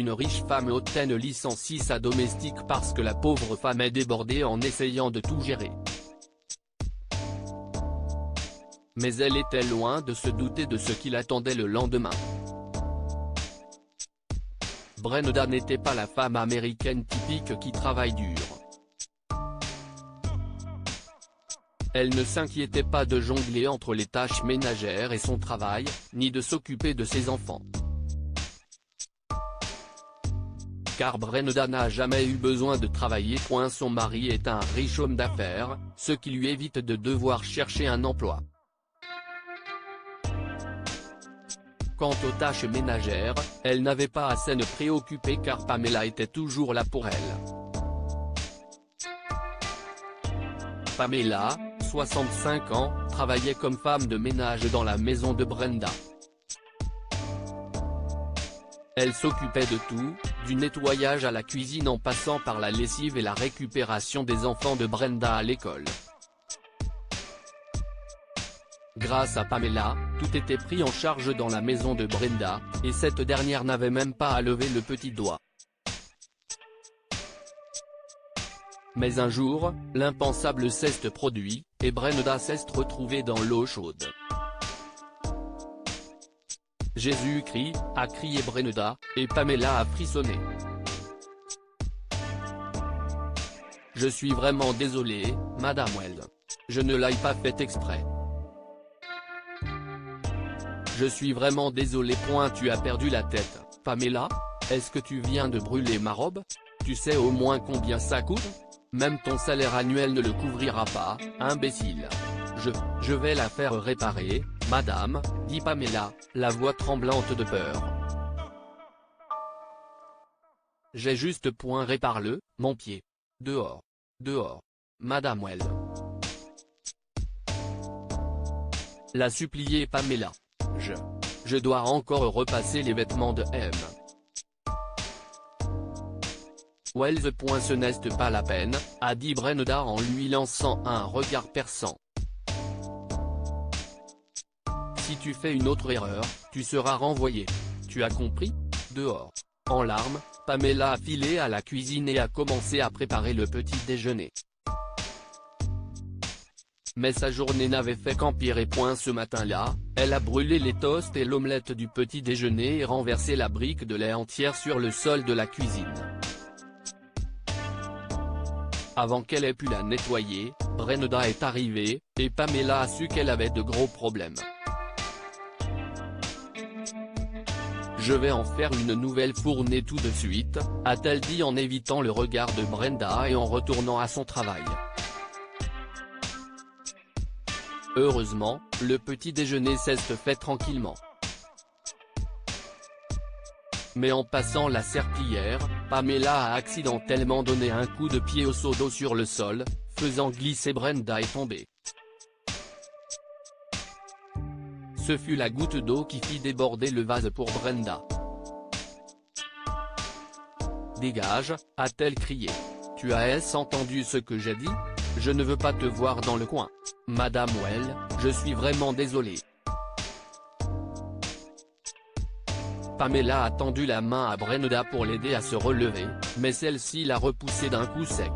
une riche femme hautaine licencie sa domestique parce que la pauvre femme est débordée en essayant de tout gérer. Mais elle était loin de se douter de ce qui l'attendait le lendemain. Brenda n'était pas la femme américaine typique qui travaille dur. Elle ne s'inquiétait pas de jongler entre les tâches ménagères et son travail, ni de s'occuper de ses enfants. Car Brenda n'a jamais eu besoin de travailler. Son mari est un riche homme d'affaires, ce qui lui évite de devoir chercher un emploi. Quant aux tâches ménagères, elle n'avait pas à s'en préoccuper car Pamela était toujours là pour elle. Pamela, 65 ans, travaillait comme femme de ménage dans la maison de Brenda. Elle s'occupait de tout, du nettoyage à la cuisine en passant par la lessive et la récupération des enfants de Brenda à l'école. Grâce à Pamela, tout était pris en charge dans la maison de Brenda, et cette dernière n'avait même pas à lever le petit doigt. Mais un jour, l'impensable s'est produit, et Brenda s'est retrouvée dans l'eau chaude. Jésus-Christ, a crié Brenda, et Pamela a frissonné. Je suis vraiment désolée, Madame Well. Je ne l'ai pas fait exprès. Je suis vraiment désolé. Tu as perdu la tête, Pamela? Est-ce que tu viens de brûler ma robe? Tu sais au moins combien ça coûte? Même ton salaire annuel ne le couvrira pas, imbécile. Je vais la faire réparer, madame, dit Pamela, la voix tremblante de peur. J'ai juste réparé mon pied. Dehors. Dehors. Madame Well. La suppliait Pamela. Je dois encore repasser les vêtements de M. Wells. Ce n'est pas la peine, a dit Brenda en lui lançant un regard perçant. Si tu fais une autre erreur, tu seras renvoyé. Tu as compris? Dehors. En larmes, Pamela a filé à la cuisine et a commencé à préparer le petit déjeuner. Mais sa journée n'avait fait qu'empirer. Ce matin-là, elle a brûlé les toasts et l'omelette du petit déjeuner et renversé la brique de lait entière sur le sol de la cuisine. Avant qu'elle ait pu la nettoyer, Brenda est arrivée, et Pamela a su qu'elle avait de gros problèmes. Je vais en faire une nouvelle fournée tout de suite, a-t-elle dit en évitant le regard de Brenda et en retournant à son travail. Heureusement, le petit déjeuner s'est fait tranquillement. Mais en passant la serpillière, Pamela a accidentellement donné un coup de pied au seau d'eau sur le sol, faisant glisser Brenda et tomber. Ce fut la goutte d'eau qui fit déborder le vase pour Brenda. Dégage, a-t-elle crié. Tu as entendu ce que j'ai dit? Je ne veux pas te voir dans le coin. Madame Well, je suis vraiment désolée. Pamela a tendu la main à Brenda pour l'aider à se relever, mais celle-ci l'a repoussée d'un coup sec.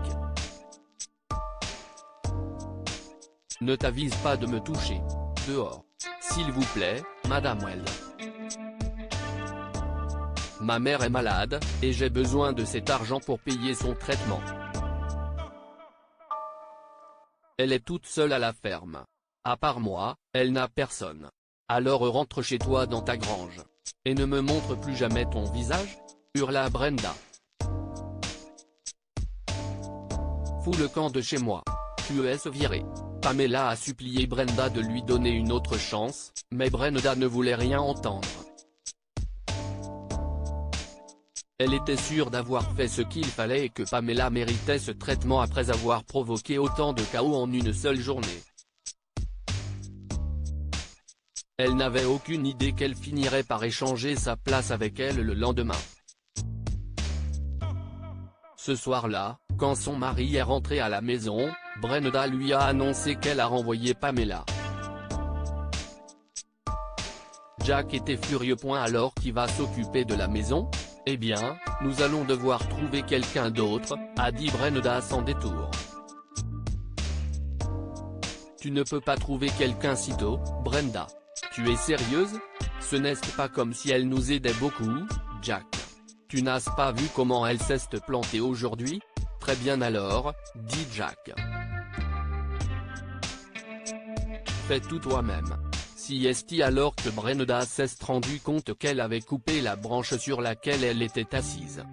Ne t'avise pas de me toucher. Dehors. S'il vous plaît, Madame Well. Ma mère est malade, et j'ai besoin de cet argent pour payer son traitement. Elle est toute seule à la ferme. À part moi, elle n'a personne. Alors rentre chez toi dans ta grange. Et ne me montre plus jamais ton visage, hurla Brenda. Fous le camp de chez moi. Tu es viré. Pamela a supplié Brenda de lui donner une autre chance, mais Brenda ne voulait rien entendre. Elle était sûre d'avoir fait ce qu'il fallait et que Pamela méritait ce traitement après avoir provoqué autant de chaos en une seule journée. Elle n'avait aucune idée qu'elle finirait par échanger sa place avec elle le lendemain. Ce soir-là, quand son mari est rentré à la maison, Brenda lui a annoncé qu'elle a renvoyé Pamela. Jack était furieux. Alors qui va s'occuper de la maison? Eh bien, nous allons devoir trouver quelqu'un d'autre, a dit Brenda sans détour. Tu ne peux pas trouver quelqu'un si tôt, Brenda. Tu es sérieuse? Ce n'est pas comme si elle nous aidait beaucoup, Jack. Tu n'as pas vu comment elle s'est plantée aujourd'hui? Très bien alors, dit Jack. Fais tout toi-même. Si est alors que Brenda s'est rendu compte qu'elle avait coupé la branche sur laquelle elle était assise.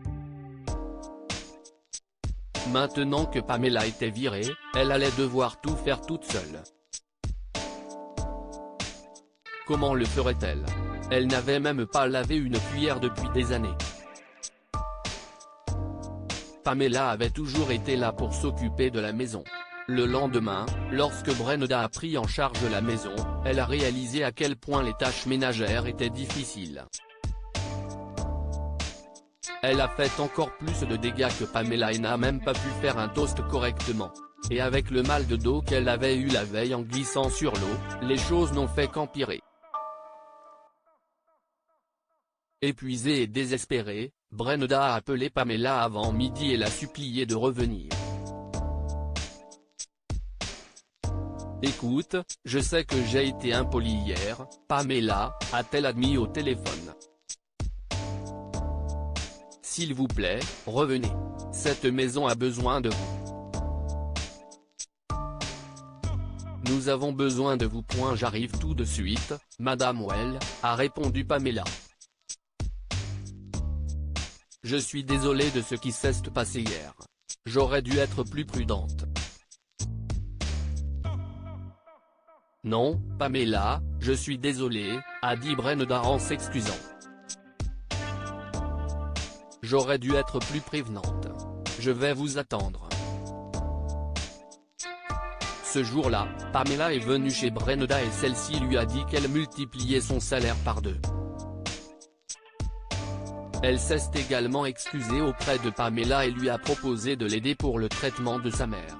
Maintenant que Pamela était virée, elle allait devoir tout faire toute seule. Comment le ferait-elle? Elle n'avait même pas lavé une cuillère depuis des années. Pamela avait toujours été là pour s'occuper de la maison. Le lendemain, lorsque Brenda a pris en charge la maison, elle a réalisé à quel point les tâches ménagères étaient difficiles. Elle a fait encore plus de dégâts que Pamela et n'a même pas pu faire un toast correctement. Et avec le mal de dos qu'elle avait eu la veille en glissant sur l'eau, les choses n'ont fait qu'empirer. Épuisée et désespérée, Brenda a appelé Pamela avant midi et l'a suppliée de revenir. Écoute, je sais que j'ai été impolie hier, Pamela, a-t-elle admis au téléphone. S'il vous plaît, revenez. Cette maison a besoin de vous. Nous avons besoin de vous. J'arrive tout de suite, Madame Well, a répondu Pamela. Je suis désolée de ce qui s'est passé hier. J'aurais dû être plus prudente. Non, Pamela, je suis désolée, a dit Brenda en s'excusant. J'aurais dû être plus prévenante. Je vais vous attendre. Ce jour-là, Pamela est venue chez Brenda et celle-ci lui a dit qu'elle multipliait son salaire par 2. Elle s'est également excusée auprès de Pamela et lui a proposé de l'aider pour le traitement de sa mère.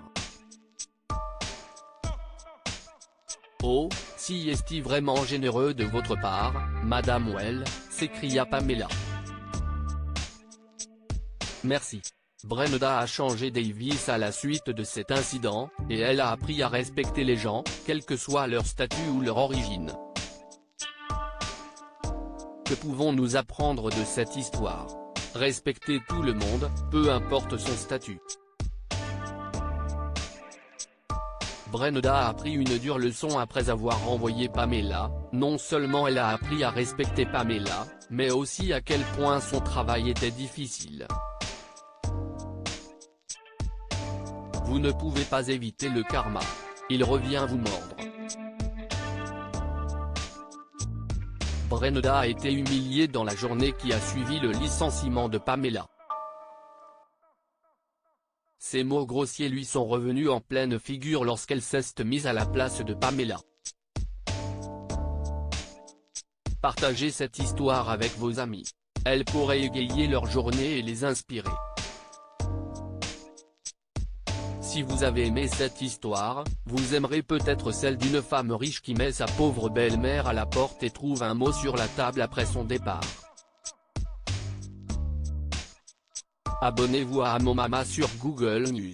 Oh, si est-il vraiment généreux de votre part, Madame Well, s'écria Pamela. Merci. Brenda a changé Davis à la suite de cet incident, et elle a appris à respecter les gens, quel que soit leur statut ou leur origine. Que pouvons-nous apprendre de cette histoire? Respecter tout le monde, peu importe son statut. Brenda a appris une dure leçon après avoir renvoyé Pamela. Non seulement elle a appris à respecter Pamela, mais aussi à quel point son travail était difficile. Vous ne pouvez pas éviter le karma. Il revient vous mordre. Brenda a été humiliée dans la journée qui a suivi le licenciement de Pamela. Ces mots grossiers lui sont revenus en pleine figure lorsqu'elle s'est mise à la place de Pamela. Partagez cette histoire avec vos amis. Elle pourrait égayer leur journée et les inspirer. Si vous avez aimé cette histoire, vous aimerez peut-être celle d'une femme riche qui met sa pauvre belle-mère à la porte et trouve un mot sur la table après son départ. Abonnez-vous à Mon Mama sur Google News.